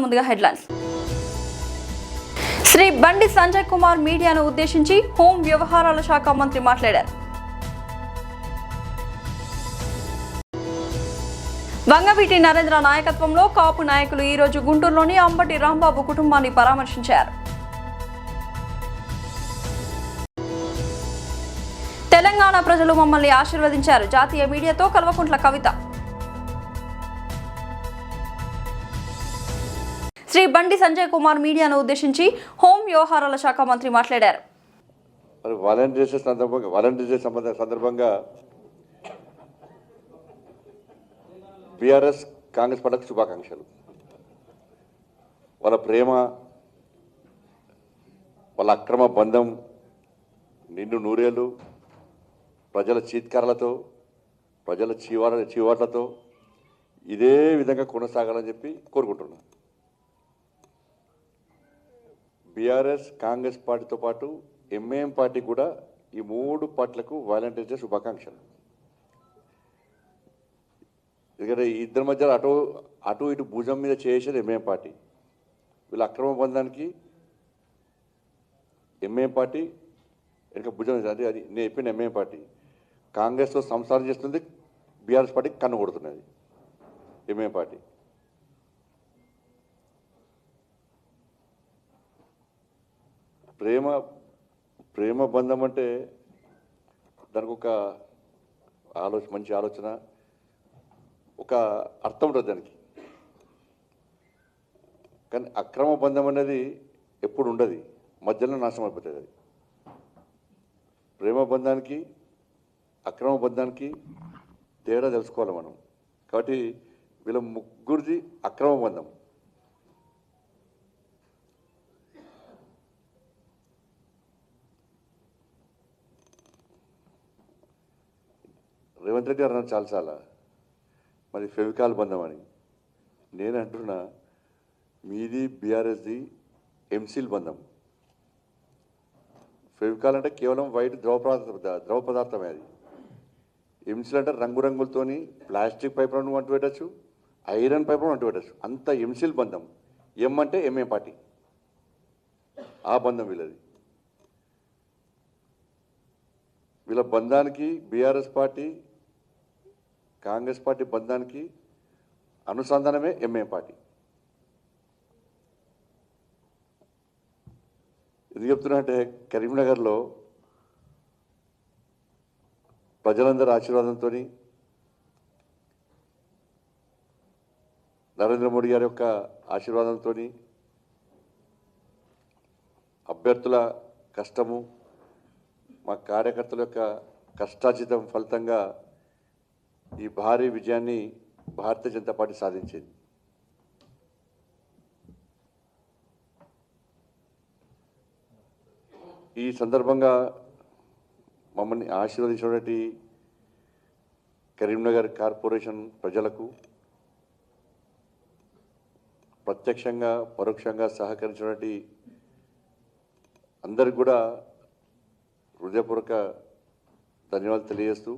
ముందుగా హెడ్లైన్స్. శ్రీ బండి సంజయ్ కుమార్ మీడియాను ఉద్దేశించి హోం వ్యవహారాల శాఖ మంత్రి మాట్లాడారు. వంగవీటి నరేంద్ర నాయకత్వంలో కాపు నాయకులు ఈ రోజు గుంటూరులోని అంబటి రాంబాబు కుటుంబాన్ని పరామర్శించారు. తెలంగాణ ప్రజలు మమ్మల్ని ఆశీర్వదించారు. జాతీయ మీడియాతో కల్వకుంట్ల కవిత. శ్రీ బండి సంజయ్ కుమార్ మీడియాను ఉద్దేశించి హోం వ్యవహారాల శాఖ మంత్రి మాట్లాడారు. వాలంటీర్స్ సందర్భంగా బీఆర్ఎస్ కాంగ్రెస్ పార్టీకి శుభాకాంక్షలు. వాళ్ళ ప్రేమ, వాళ్ళ అక్రమ బంధం నిండు నూరేళ్ళు ప్రజల చీత్కారాలతో, ప్రజల చీవాట్లతో ఇదే విధంగా కొనసాగాలని చెప్పి కోరుకుంటున్నాను. బీఆర్ఎస్ కాంగ్రెస్ పార్టీతో పాటు ఎంఐఎం పార్టీ కూడా ఈ మూడు పార్టీలకు వాలంటీర్స్ డే శుభాకాంక్షలు. ఎందుకంటే ఇద్దరి మధ్య అటు ఇటు భుజం మీద చేసేది ఎంఐఎం పార్టీ. వీళ్ళ అక్రమ బంధానికి ఎంఐఎం పార్టీ వెనక భుజం, అది నేను చెప్పిన ఎంఐఎం పార్టీ కాంగ్రెస్తో సంసారం చేస్తుంది, బీఆర్ఎస్ పార్టీ కన్ను కొడుతున్నది ఎంఐఎం పార్టీ. ప్రేమ బంధం అంటే దానికి ఒక మంచి ఆలోచన, ఒక అర్థం ఉంటుంది దానికి. కానీ అక్రమ బంధం అనేది ఎప్పుడు ఉండదు, మధ్యలో నాశనం అయిపోతుంది. అది ప్రేమ బంధానికి అక్రమ బంధానికి తేడా తెలుసుకోవాలి మనం. కాబట్టి వీళ్ళ ముగ్గురిది అక్రమ బంధం. రేవంత్ రెడ్డి గారు అన్నారు చాలా మరి ఫెవికాల్ బంధం అని. నేను అంటున్నా మీది బీఆర్ఎస్ది ఎంసీల్ బంధం. ఫెవికాల్ అంటే కేవలం వైట్ ద్రవ పదార్థమే. అది ఎంసీల్ అంటే రంగురంగులతోని ప్లాస్టిక్ పైపులను అంటు పెట్టచ్చు, ఐరన్ పైపులను అంటు పెట్టచ్చు. అంత ఎంసీల్ బంధం. ఎం అంటే ఎంఏ పార్టీ, ఆ బంధం వీళ్ళది. వీళ్ళ బంధానికి బీఆర్ఎస్ పార్టీ కాంగ్రెస్ పార్టీ బంధానికి అనుసంధానమే ఎంఏ పార్టీ. ఎందుకు చెప్తున్నా అంటే కరీంనగర్లో ప్రజలందరి ఆశీర్వాదంతో, నరేంద్ర మోడీ గారి యొక్క ఆశీర్వాదంతో, అభ్యర్థుల కష్టము, మా కార్యకర్తల యొక్క కష్టార్జితం ఫలితంగా ఈ భారీ విజయాన్ని భారతీయ జనతా పార్టీ సాధించింది. ఈ సందర్భంగా మమ్మల్ని ఆశీర్వదించినటువంటి కరీంనగర్ కార్పొరేషన్ ప్రజలకు, ప్రత్యక్షంగా పరోక్షంగా సహకరించినటువంటి అందరికి కూడా హృదయపూర్వక ధన్యవాదాలు తెలియజేస్తూ,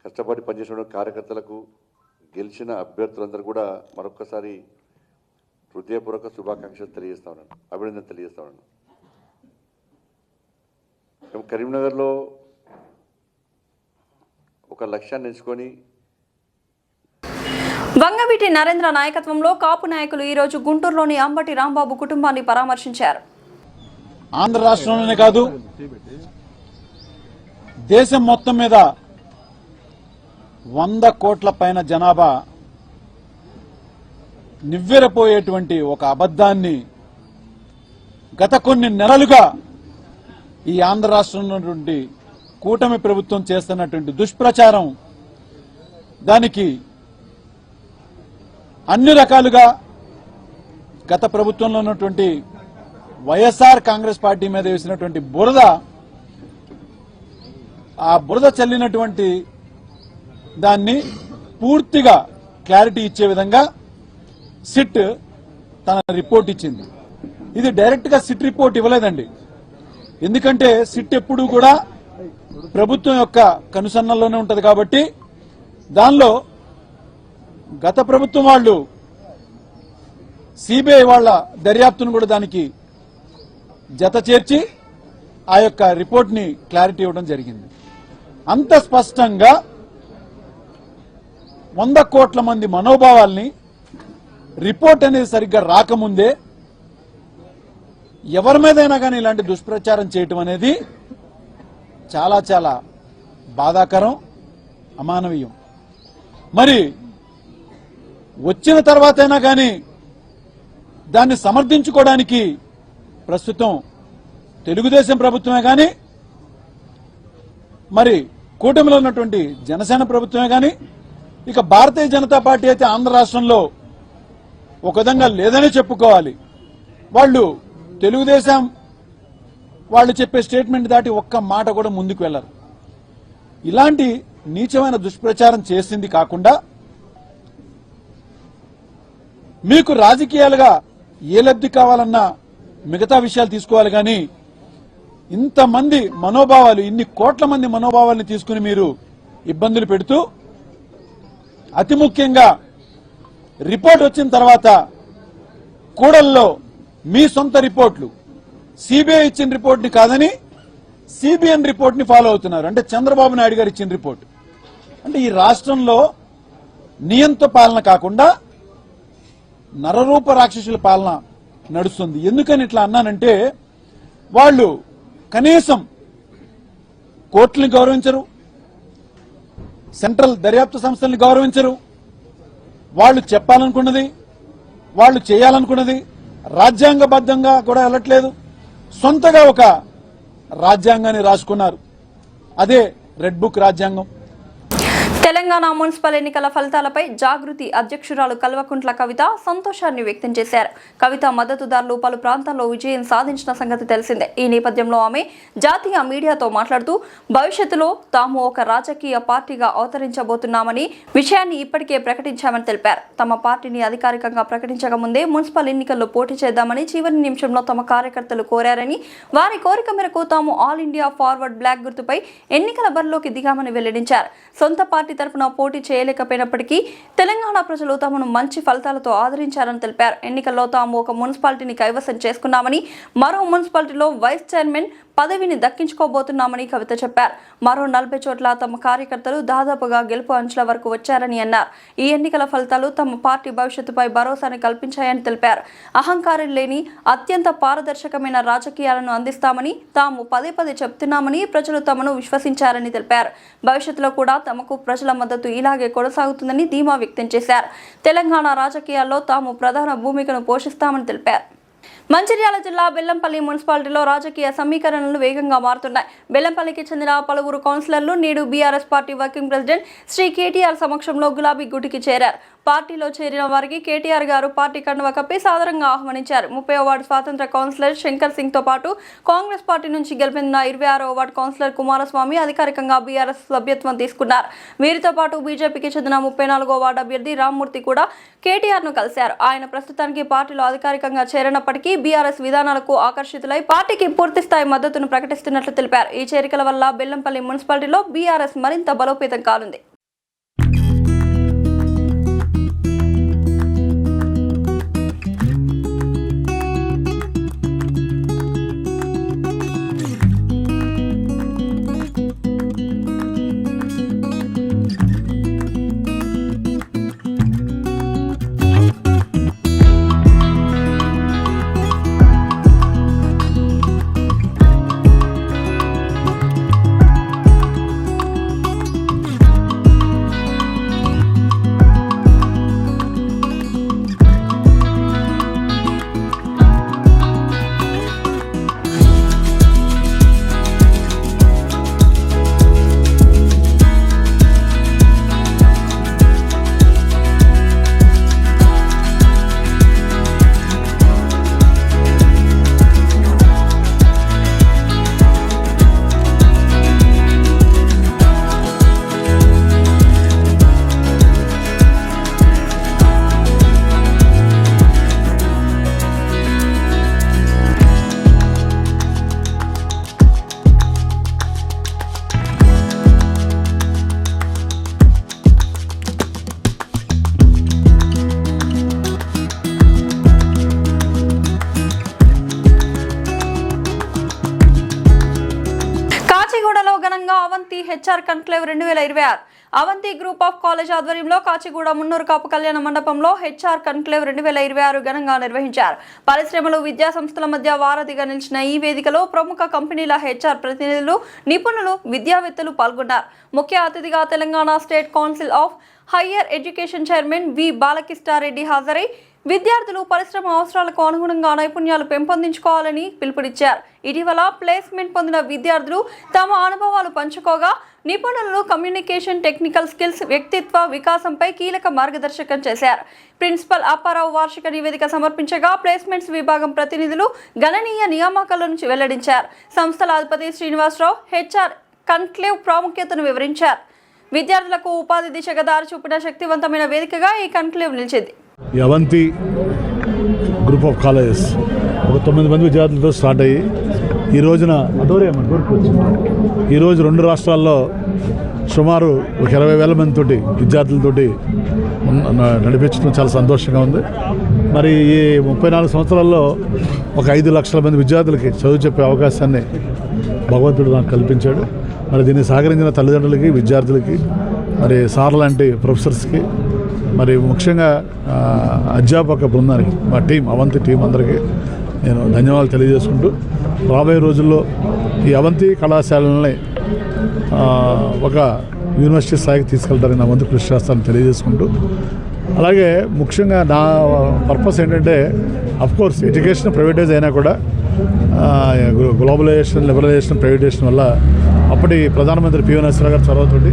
కష్టపడి పనిచేసిన కార్యకర్తలకు, గెలిచిన అభ్యర్థులందరూ కూడా మరొక్కసారి హృదయపూర్వక శుభాకాంక్షలు తెలియజేస్తా ఉన్నాను, అభినందన తెలియజేస్తా ఉన్నాను. మేము కరీంనగర్లో ఒక లక్ష్యాన్ని ఎంచుకొని వంగవీటి నరేంద్ర నాయకత్వంలో కాపు నాయకులు ఈ రోజు గుంటూరులోని అంబటి రాంబాబు కుటుంబాన్ని పరామర్శించారు. ఆంధ్ర రాష్ట్రంలోనే కాదు దేశం మొత్తం మీద 100 కోట్ల పైన జనాభా నివ్వెరపోయేటువంటి ఒక అబద్ధాన్ని గత కొన్ని నెలలుగా ఈ ఆంధ్ర రాష్ట్రంలో కూటమి ప్రభుత్వం చేస్తున్నటువంటి దుష్ప్రచారం, దానికి అన్ని రకాలుగా గత ప్రభుత్వంలో ఉన్నటువంటి వైఎస్ఆర్ కాంగ్రెస్ పార్టీ మీద వేసినటువంటి బురద, ఆ బురద చల్లినటువంటి దాన్ని పూర్తిగా క్లారిటీ ఇచ్చే విధంగా సిట్ తన రిపోర్ట్ ఇచ్చింది. ఇది డైరెక్ట్ గా సిట్ రిపోర్ట్ ఇవ్వలేదండి. ఎందుకంటే సిట్ ఎప్పుడూ కూడా ప్రభుత్వం యొక్క కనుసన్నల్లోనే ఉంటది కాబట్టి దానిలో గత ప్రభుత్వం వాళ్ళు సిబిఐ వాళ్ళ దర్యాప్తును కూడా దానికి జత చేర్చి ఆ యొక్క రిపోర్ట్ని క్లారిటీ ఇవ్వడం జరిగింది. అంత స్పష్టంగా 100 కోట్ల మంది మనోభావాల్ని రిపోర్ట్ అనేది సరిగ్గా రాకముందే ఎవరి మీదైనా కానీ ఇలాంటి దుష్ప్రచారం చేయటం అనేది చాలా చాలా బాధాకరం, అమానవీయం. మరి వచ్చిన తర్వాతైనా కానీ దాన్ని సమర్థించుకోవడానికి ప్రస్తుతం తెలుగుదేశం ప్రభుత్వమే కానీ మరి కూటమిలో ఉన్నటువంటి జనసేన ప్రభుత్వమే కానీ ఇక భారతీయ జనతా పార్టీ అయితే ఆంధ్ర రాష్ట్రంలో ఒక విధంగా లేదని చెప్పుకోవాలి. వాళ్ళు తెలుగుదేశం వాళ్ళు చెప్పే స్టేట్మెంట్ దాటి ఒక్క మాట కూడా ముందుకు వెళ్లరు. ఇలాంటి నీచమైన దుష్ప్రచారం చేసింది కాకుండా మీకు రాజకీయాలుగా ఏ లబ్ధి కావాలన్నా మిగతా విషయాలు తీసుకోవాలి కానీ ఇంతమంది మనోభావాలు, ఇన్ని కోట్ల మంది మనోభావాలను తీసుకుని మీరు ఇబ్బందులు పెడుతూ అతి ముఖ్యంగా రిపోర్ట్ వచ్చిన తర్వాత కూడల్లో మీ సొంత రిపోర్ట్లు సిబిఐ ఇచ్చిన రిపోర్ట్ని కాదని సిబిఎన్ రిపోర్ట్ని ఫాలో అవుతున్నారు. అంటే చంద్రబాబు నాయుడు గారు ఇచ్చిన రిపోర్ట్. అంటే ఈ రాష్ట్రంలో నియంత్ర పాలన కాకుండా నరరూప రాక్షసుల పాలన నడుస్తుంది. ఎందుకని ఇట్లా అన్నానంటే వాళ్ళు కనీసం కోర్టులను గౌరవించరు, సెంట్రల్ దర్యాప్తు సంస్థల్ని గౌరవించరు. వాళ్ళు చెప్పాలనుకున్నది, వాళ్ళు చేయాలనుకున్నది రాజ్యాంగబద్ధంగా కూడా వెళ్ళట్లేదు. సొంతగా ఒక రాజ్యాంగాన్ని రాసుకున్నారు, అదే రెడ్ బుక్ రాజ్యాంగం. తెలంగాణ మున్సిపల్ ఎన్నికల ఫలితాలపై జాగృతి అధ్యక్షురాలు కల్వకుంట్ల కవిత సంతోషాన్ని వ్యక్తం చేశారు. కవిత మద్దతుదారులు పలు ప్రాంతాల్లో విజయం సాధించిన సంగతి తెలిసిందే. ఈ నేపథ్యంలో ఆమె జాతీయ మీడియాతో మాట్లాడుతూ భవిష్యత్తులో తాము ఒక రాజకీయ పార్టీగా అవతరించబోతున్నామని విషయాన్ని ఇప్పటికే ప్రకటించామని తెలిపారు. తమ పార్టీని అధికారికంగా ప్రకటించక ముందే మున్సిపల్ ఎన్నికల్లో పోటీ చేద్దామని చివరి నిమిషంలో తమ కార్యకర్తలు కోరారని, వారి కోరిక మేరకు తాము ఆల్ ఇండియా ఫార్వర్డ్ బ్లాక్ గుర్తుపై ఎన్నికల బరిలోకి దిగామని వెల్లడించారు. సొంత పార్టీ తరఫున పోటీ చేయలేకపోయినప్పటికీ తెలంగాణ ప్రజలు తమను మంచి ఫలితాలతో ఆదరించారని తెలిపారు. ఎన్నికల్లో తాము ఒక మున్సిపాలిటీని కైవసం చేసుకున్నామని, మరో మున్సిపాలిటీలో వైస్ చైర్మన్ పదవిని దక్కించుకోబోతున్నామని కవిత చెప్పారు. మరో 40 చోట్ల తమ కార్యకర్తలు దాదాపుగా గెలుపు అంచుల వరకు వచ్చారని అన్నారు. ఈ ఎన్నికల ఫలితాలు తమ పార్టీ భవిష్యత్తుపై భరోసాని కల్పించాయని తెలిపారు. అహంకారం లేని అత్యంత పారదర్శకమైన రాజకీయాలను అందిస్తామని తాము పదే పదే చెప్తున్నామని, ప్రజలు తమను విశ్వసించారని తెలిపారు. భవిష్యత్తులో కూడా తమకు ప్రజల మద్దతు ఇలాగే కొనసాగుతుందని ధీమా వ్యక్తం చేశారు. తెలంగాణ రాజకీయాల్లో తాము ప్రధాన భూమికను పోషిస్తామని తెలిపారు. మంచిర్యాల జిల్లా బెల్లంపల్లి మున్సిపాలిటీలో రాజకీయ సమీకరణలు వేగంగా మారుతున్నాయి. బెల్లంపల్లికి చెందిన పలువురు కౌన్సిలర్లు నేడు BRS party working president Shri KTR సమక్షంలో గులాబీ గుటికి చేరారు. పార్టీలో చేరిన వారికి కేటీఆర్ గారు పార్టీ కండువా కప్పి సాదరంగా ఆహ్వానించారు. 30వ వార్డు స్వాతంత్ర కౌన్సిలర్ శంకర్ సింగ్ తో పాటు కాంగ్రెస్ పార్టీ నుంచి గెలిపిన 26వ వార్డు కౌన్సిలర్ కుమారస్వామి అధికారికంగా బీఆర్ఎస్ సభ్యత్వం తీసుకున్నారు. వీరితో పాటు బీజేపీకి చెందిన 34వ వార్డు అభ్యర్థి రామ్మూర్తి కూడా కేటీఆర్ ను కలిశారు. ఆయన ప్రస్తుతానికి పార్టీలో అధికారికంగా చేరినప్పటికీ బీఆర్ఎస్ విధానాలకు ఆకర్షితులై పార్టీకి పూర్తిస్థాయి మద్దతును ప్రకటిస్తున్నట్లు తెలిపారు. ఈ చేరికల వల్ల బెల్లంపల్లి మున్సిపాలిటీలో బీఆర్ఎస్ మరింత బలోపేతం కానుంది. HR conclave 2026 Avanti group of college ఆధ్వర్యంలో కాచిగూడ మున్నూరు కాపు కళ్యాణ మండపంలో హెచ్ఆర్ కన్క్లేవ్ 2026 ఘనంగా నిర్వహించారు. పరిశ్రమలు, విద్యా సంస్థల మధ్య వారధిగా నిలిచిన ఈ వేదికలో ప్రముఖ కంపెనీల హెచ్ఆర్ ప్రతినిధులు, నిపుణులు, విద్యావేత్తలు పాల్గొన్నారు. ముఖ్య అతిథిగా Telangana state council of higher education chairman V Balakrishna Reddy హాజరై విద్యార్థులు పరిశ్రమ అవసరాలకు అనుగుణంగా నైపుణ్యాలు పెంపొందించుకోవాలని పిలుపునిచ్చారు. ఇటీవల ప్లేస్మెంట్ పొందిన విద్యార్థులు తమ అనుభవాలు పంచుకోగా నిపుణులు కమ్యూనికేషన్, టెక్నికల్ స్కిల్స్, వ్యక్తిత్వ వికాసంపై కీలక మార్గదర్శకం చేశారు. ప్రిన్సిపల్ అప్పారావు వార్షిక నివేదిక సమర్పించగా ప్లేస్మెంట్స్ విభాగం ప్రతినిధులు గణనీయ నియామకాల నుంచి వెల్లడించారు. సంస్థల అధిపతి శ్రీనివాసరావు హెచ్ఆర్ కన్క్లేవ్ ప్రాముఖ్యతను వివరించారు. విద్యార్థులకు ఉపాధి దిశగా దారి చూపిన శక్తివంతమైన వేదికగా ఈ కన్క్లేవ్ నిలిచింది. ఈ అవంతి గ్రూప్ ఆఫ్ కాలేజెస్ ఒక 9 మంది విద్యార్థులతో స్టార్ట్ అయ్యి ఈ రోజున ఈరోజు 2 రాష్ట్రాల్లో సుమారు ఒక 20,000 మందితోటి విద్యార్థులతోటి నడిపించడం చాలా సంతోషంగా ఉంది. మరి ఈ 34 సంవత్సరాల్లో ఒక 5 లక్షల మంది విద్యార్థులకి చదువు చెప్పే అవకాశాన్ని భగవంతుడు నాకు కల్పించాడు. మరి దీన్ని సహకరించిన తల్లిదండ్రులకి, విద్యార్థులకి, మరి సార్ లాంటి ప్రొఫెసర్స్కి, మరి ముఖ్యంగా అధ్యాపక బృందానికి, మా టీం, అవంతి టీం అందరికీ నేను ధన్యవాదాలు తెలియజేసుకుంటూ రాబోయే రోజుల్లో ఈ అవంతి కళాశాలని ఒక యూనివర్సిటీ స్థాయికి తీసుకెళ్తారని నా వంతు కృషి చేస్తానని తెలియజేసుకుంటూ, అలాగే ముఖ్యంగా నా పర్పస్ ఏంటంటే అఫ్కోర్స్ ఎడ్యుకేషన్ ప్రైవేటైజ్ అయినా కూడా గ్లోబలైజేషన్, లిబరలైజేషన్, ప్రైవేటైజేషన్ వల్ల అప్పటి ప్రధానమంత్రి పివి నరసింహరావు గారి చొరవతోటి,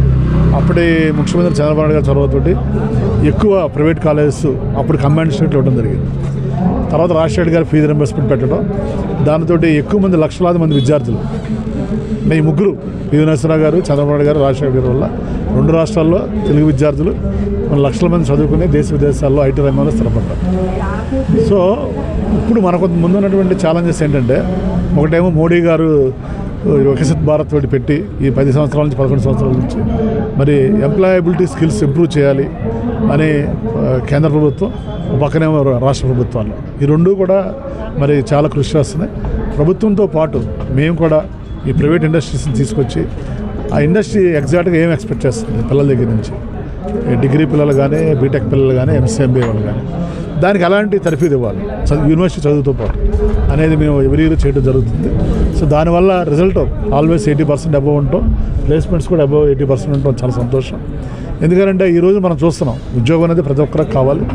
అప్పటి ముఖ్యమంత్రి చంద్రబాబు నాయుడు గారి చొరవతోటి ఎక్కువ ప్రైవేట్ కాలేజెస్ అప్పుడు కంబైన్డ్ స్టేట్లో ఇవ్వడం జరిగింది. తర్వాత రాజశేఖర్ గారు ఫీజు రింబర్స్మెంట్ పెట్టడం, దానితో ఎక్కువ మంది, లక్షలాది మంది విద్యార్థులు, ఈ ముగ్గురు పివి నరసింహరావు గారు, చంద్రబాబు నాయుడు గారు, రాజశేఖర్ గారి వల్ల 2 రాష్ట్రాల్లో తెలుగు విద్యార్థులు మన లక్షల మంది చదువుకుని దేశ విదేశాల్లో ఐటీ రంగంలో స్థిరపడ్డారు. సో ఇప్పుడు మనకు ముందున్నటువంటి ఛాలెంజెస్ ఏంటంటే, ఒకటేమో మోడీ గారు వికసిత్ భారత్ తోటి పెట్టి ఈ 10 సంవత్సరాల నుంచి 11 సంవత్సరాల నుంచి మరి ఎంప్లాయబిలిటీ స్కిల్స్ ఇంప్రూవ్ చేయాలి అని కేంద్ర ప్రభుత్వం, పక్కనేమో రాష్ట్ర ప్రభుత్వాలు, ఈ 2 కూడా మరి చాలా కృషి చేస్తున్నాయి. ప్రభుత్వంతో పాటు మేము కూడా ఈ ప్రైవేట్ ఇండస్ట్రీస్ని తీసుకొచ్చి ఆ ఇండస్ట్రీ ఎగ్జాక్ట్గా ఏం ఎక్స్పెక్ట్ చేస్తుంది పిల్లల దగ్గర నుంచి, డిగ్రీ పిల్లలు కానీ, బీటెక్ పిల్లలు కానీ, ఎంసీఎంబీఏ వాళ్ళు కానీ, దానికి ఎలాంటి తర్ఫీదు ఇవ్వాలి యూనివర్సిటీ చదువుతో పాటు అనేది మేము ఎవ్రీ ఇయర్ చేయడం జరుగుతుంది. సో దానివల్ల రిజల్ట్ ఆల్వేస్ 80% అబవ్ ఉంటాం, ప్లేస్మెంట్స్ కూడా అబవ్ 80% ఉంటాం. చాలా సంతోషం. ఎందుకంటే ఈరోజు మనం చూస్తున్నాం ఉద్యోగం అనేది ప్రతి ఒక్కరికి కావాలి.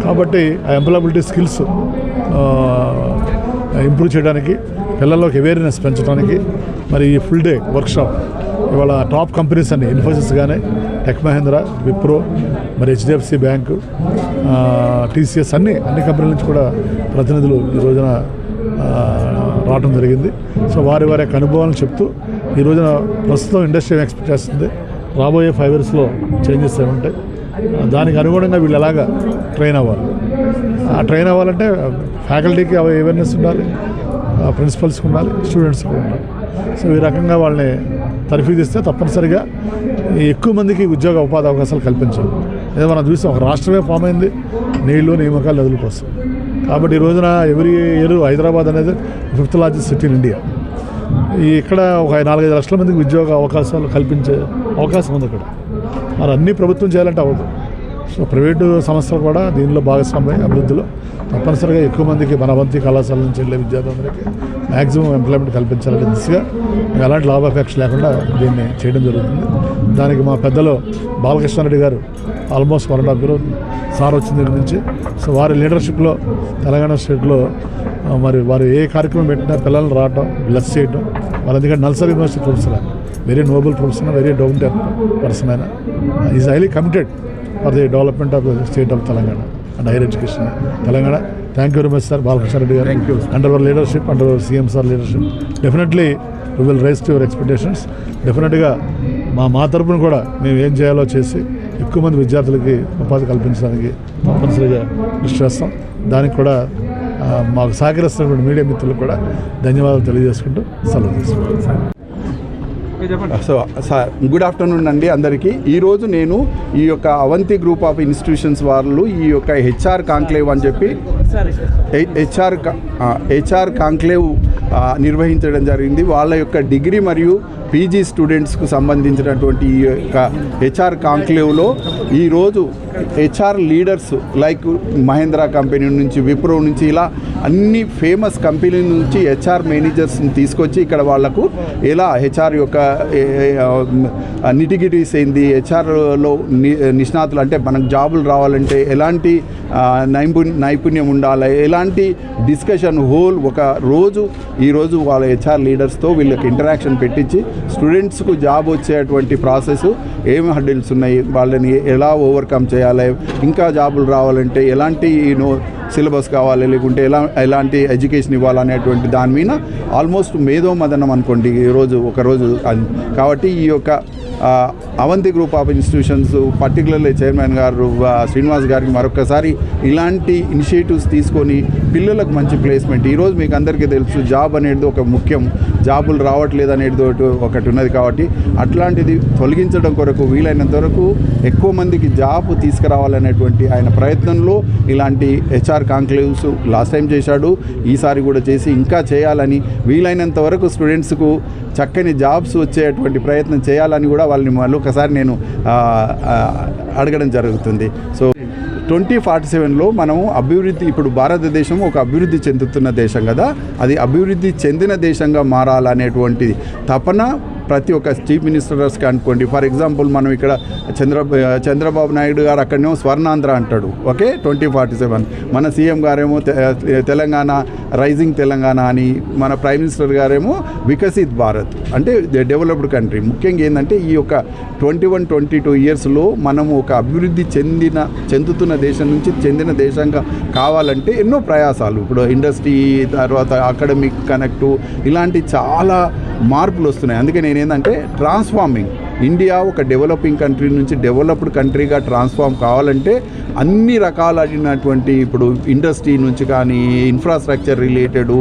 కాబట్టి ఆ ఎంప్లాయబిలిటీ స్కిల్స్ ఇంప్రూవ్ చేయడానికి, పిల్లల్లోకి అవేర్నెస్ పెంచడానికి మరి ఈ ఫుల్ డే వర్క్షాప్ ఇవాళ టాప్ కంపెనీస్ అన్ని, ఇన్ఫోసిస్ కానీ, టెక్ మహేంద్ర, విప్రో, మరి హెచ్డిఎఫ్సి బ్యాంకు, టీసీఎస్ అన్ని కంపెనీల నుంచి కూడా ప్రతినిధులు ఈ రోజున రావడం జరిగింది. సో వారి యొక్క అనుభవాలను చెప్తూ ఈ రోజున ప్రస్తుతం ఇండస్ట్రీ ఎక్స్పెక్ట్ చేస్తుంది, రాబోయే 5 yearsలో చేంజెస్ ఏమి ఉంటాయి, దానికి అనుగుణంగా వీళ్ళు ఎలాగా ట్రైన్ అవ్వాలి. ఆ ట్రైన్ అవ్వాలంటే ఫ్యాకల్టీకి అవేర్నెస్ ఉండాలి, ప్రిన్సిపల్స్కి ఉండాలి, స్టూడెంట్స్కి ఉండాలి. సో ఈ రకంగా వాళ్ళని తర్ఫీదిస్తే తప్పనిసరిగా ఎక్కువ మందికి ఉద్యోగ ఉపాధి అవకాశాలు కల్పించాలి. ఏదో మనం చూసాం, ఒక రాష్ట్రమే ఫామ్ అయింది నీళ్లు, నియామకాలు, నదుల కోసం. కాబట్టి ఈ రోజున ఎవ్రీ ఇయర్ హైదరాబాద్ అనేది 5th largest city in India. ఇక్కడ ఒక 4-5 లక్షల మందికి ఉద్యోగ అవకాశాలు కల్పించే అవకాశం ఉంది ఇక్కడ. మరి అన్నీ ప్రభుత్వం చేయాలంటే అవ్వదు. సో ప్రైవేటు సంస్థలు కూడా దీనిలో భాగస్వామ్యం అభివృద్ధిలో తప్పనిసరిగా ఎక్కువ మందికి మన అవంతి కళాశాల నుంచి వెళ్ళే విద్యార్థులందరికీ మ్యాక్సిమం ఎంప్లాయ్మెంట్ కల్పించాలనే దిశగా ఎలాంటి లాభాపేక్ష లేకుండా దీన్ని చేయడం జరుగుతుంది. దానికి మా పెద్దలు బాలకృష్ణారెడ్డి గారు ఆల్మోస్ట్ 1.5 years సార్ వచ్చిన దగ్గర నుంచి, సో వారి లీడర్షిప్లో తెలంగాణ స్టేట్లో మరి వారు ఏ కార్యక్రమం పెట్టినా పిల్లల్ని రావడం, బ్లెస్ చేయడం. వాళ్ళు ఎందుకంటే నల్సార్ యూనివర్సిటీ ప్రొఫెసర్ ఆయన, very noble professor, very down person ఆయన. Is highly committed for the development of the state of Telangana and higher education Telangana. Thank you very much sir Balakrishnareddy garu. Under our leadership, under our CM sir leadership, definitely we will rise to your expectations. డెఫినెట్గా మా తరపున కూడా మేము ఏం చేయాలో చేసి ఎక్కువ మంది విద్యార్థులకి ఉపాధి కల్పించడానికి తప్పనిసరిగా కృషి చేస్తాం. దానికి కూడా మాకు సహకరిస్తున్నటువంటి మీడియా మిత్రులకు కూడా ధన్యవాదాలు తెలియజేసుకుంటూ సెలవు తీసుకుంటాం. సో సార్ గుడ్ ఆఫ్టర్నూన్ అండి అందరికీ. ఈరోజు నేను ఈ యొక్క అవంతి గ్రూప్ ఆఫ్ ఇన్స్టిట్యూషన్స్ వాళ్ళు ఈ యొక్క హెచ్ఆర్ కాంక్లేవ్ అని చెప్పి హెచ్ఆర్ కాంక్లేవ్ నిర్వహించడం జరిగింది. వాళ్ళ యొక్క డిగ్రీ మరియు పీజీ స్టూడెంట్స్కు సంబంధించినటువంటి ఈ యొక్క హెచ్ఆర్ కాంక్లేవ్లో ఈరోజు HR leaders like Mahindra company నుంచి, విప్రో నుంచి, ఇలా అన్ని ఫేమస్ కంపెనీ నుంచి హెచ్ఆర్ మేనేజర్స్ని తీసుకొచ్చి ఇక్కడ వాళ్లకు ఎలా హెచ్ఆర్ యొక్క నిటిగిటీస్ ఏంది, హెచ్ఆర్లో నిష్ణాతులు అంటే మనకు జాబులు రావాలంటే ఎలాంటి నైపుణ్యం ఉండాలి, ఎలాంటి డిస్కషన్ ఒక రోజు ఈరోజు వాళ్ళ హెచ్ఆర్ లీడర్స్తో వీళ్ళకి ఇంటరాక్షన్ పెట్టించి స్టూడెంట్స్కు జాబ్ వచ్చేటువంటి ప్రాసెస్ ఏమి హడ్డిల్స్ ఉన్నాయి, వాళ్ళని ఎలా ఓవర్కమ్ చేయాలి, ఇంకా జాబులు రావాలంటే ఎలాంటి సిలబస్ కావాలి, లేకుంటే ఎలాంటి ఎడ్యుకేషన్ ఇవ్వాలనేటువంటి దాని మీద ఆల్మోస్ట్ మేధోమదనం అనుకోండి ఈరోజు ఒకరోజు. కాబట్టి ఈ యొక్క Avanti group of institutions particularly chairman గారు శ్రీనివాస్ గారికి మరొకసారి ఇలాంటి ఇనిషియేటివ్స్ తీసుకొని పిల్లలకు మంచి ప్లేస్మెంట్. ఈరోజు మీకు అందరికీ తెలుసు జాబ్ అనేది ఒక ముఖ్యం, జాబులు రావట్లేదు అనేది ఒకటి ఉన్నది. కాబట్టి అట్లాంటిది తొలగించడం కొరకు వీలైనంత వరకు ఎక్కువ మందికి జాబ్ తీసుకురావాలనేటువంటి ఆయన ప్రయత్నంలో ఇలాంటి హెచ్ఆర్ కాంక్లేవ్స్ లాస్ట్ టైం చేశాడు, ఈసారి కూడా చేసి ఇంకా చేయాలని, వీలైనంత వరకు స్టూడెంట్స్కు చక్కని జాబ్స్ వచ్చేటువంటి ప్రయత్నం చేయాలని కూడా వాళ్ళని మళ్ళీ ఒకసారి నేను అడగడం జరుగుతుంది. సో 2047లో మనము అభివృద్ధి, ఇప్పుడు భారతదేశం ఒక అభివృద్ధి చెందుతున్న దేశం కదా, అది అభివృద్ధి చెందిన దేశంగా మారాలనేటువంటి తపన ప్రతి ఒక్క చీఫ్ మినిస్టర్స్కి అనుకోండి. ఫర్ ఎగ్జాంపుల్ మనం ఇక్కడ చంద్రబాబు నాయుడు గారు అక్కడనేమో స్వర్ణాంధ్ర అంటాడు, ఓకే 2047. మన సీఎం గారేమో తెలంగాణ రైజింగ్ తెలంగాణ అని, మన ప్రైమ్ మినిస్టర్ గారేమో వికసిత్ భారత్ అంటే డెవలప్డ్ కంట్రీ. ముఖ్యంగా ఏంటంటే ఈ యొక్క 21-22 ఇయర్స్లో మనము ఒక అభివృద్ధి చెందుతున్న దేశం నుంచి చెందిన దేశంగా కావాలంటే ఎన్నో ప్రయాసాలు, ఇప్పుడు ఇండస్ట్రీ, తర్వాత అకాడమిక్ కనెక్టు, ఇలాంటి చాలా మార్పులు వస్తున్నాయి. అందుకే నేనేంటంటే ట్రాన్స్ఫార్మింగ్ ఇండియా ఒక డెవలపింగ్ కంట్రీ నుంచి డెవలప్డ్ కంట్రీగా ట్రాన్స్ఫార్మ్ కావాలంటే అన్ని రకాలైనటువంటి ఇప్పుడు ఇండస్ట్రీ నుంచి కానీ ఇన్ఫ్రాస్ట్రక్చర్ రిలేటెడ్,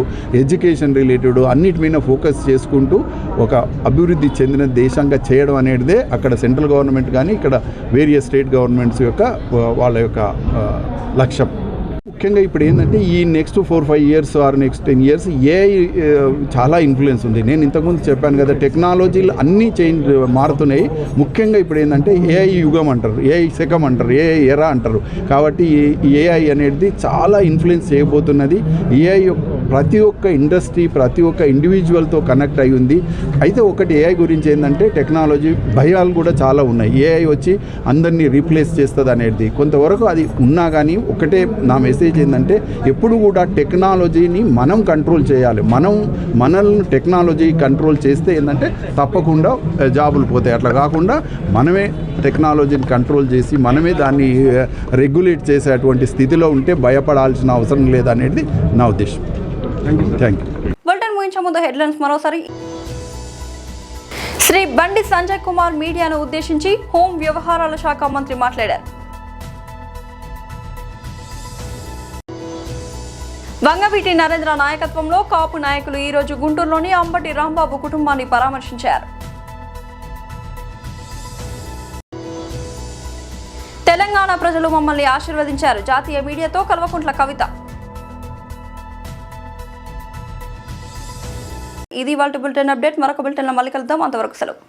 ఎడ్యుకేషన్ రిలేటెడ్ అన్నిటి మీద ఫోకస్ చేసుకుంటూ ఒక అభివృద్ధి చెందిన దేశంగా చేయడం అనేటిదే అక్కడ సెంట్రల్ గవర్నమెంట్ కానీ ఇక్కడ వేరియస్ స్టేట్ గవర్నమెంట్స్ యొక్క వాళ్ళ యొక్క లక్ష్యం. ముఖ్యంగా ఇప్పుడు ఏంటంటే ఈ next 4-5 years or next 10 years AI చాలా ఇన్ఫ్లుయెన్స్ ఉంది. నేను ఇంతకుముందు చెప్పాను కదా, టెక్నాలజీలు అన్నీ మారుతున్నాయి. ముఖ్యంగా ఇప్పుడు ఏంటంటే ఏఐ యుగం అంటారు, ఏఐ శకం అంటారు, ఏఐ ఎరా అంటారు. కాబట్టి ఏఐ అనేది చాలా ఇన్ఫ్లుయెన్స్ చేయబోతున్నది. ఏఐ ప్రతి ఒక్క ఇండస్ట్రీ, ప్రతి ఒక్క ఇండివిజువల్తో కనెక్ట్ అయి ఉంది. అయితే ఒకటి ఏఐ గురించి ఏంటంటే టెక్నాలజీ భయాలు కూడా చాలా ఉన్నాయి. ఏఐ వచ్చి అందరినీ రీప్లేస్ చేస్తుంది అనేది కొంతవరకు అది ఉన్నా కానీ ఒకటే నా మెసేజ్ ఏంటంటే ఎప్పుడు కూడా టెక్నాలజీని మనం కంట్రోల్ చేయాలి. మనల్ని టెక్నాలజీ కంట్రోల్ చేస్తే ఏంటంటే తప్పకుండా జాబులు పోతాయి. అట్లా కాకుండా మనమే టెక్నాలజీని కంట్రోల్ చేసి మనమే దాన్ని రెగ్యులేట్ చేసేటువంటి స్థితిలో ఉంటే భయపడాల్సిన అవసరం లేదనేది నా ఉద్దేశం. Thank you. బులెటిన్ ముగించే ముందు హెడ్లైన్స్ మరోసారి. శ్రీ బండి సంజయ్ కుమార్ మీడియాను ఉద్దేశించి హోం వ్యవహారాల శాఖ మంత్రి మాట్లాడారు. వంగవీటి నరేంద్ర నాయకత్వంలో కాపు నాయకులు ఈ రోజు గుంటూరులోని అంబటి రాంబాబు కుటుంబాన్ని పరామర్శించారు. తెలంగాణ ప్రజలు మమ్మల్ని ఆశీర్వదించారు. జాతీయ మీడియాతో కల్వకుంట్ల కవిత. ఇది ఇవాల్టి బులెటిన్ అప్డేట్. మరొక బులెటిన్లో మళ్ళీ కలుద్దాం. అంతవరకు సెలవు.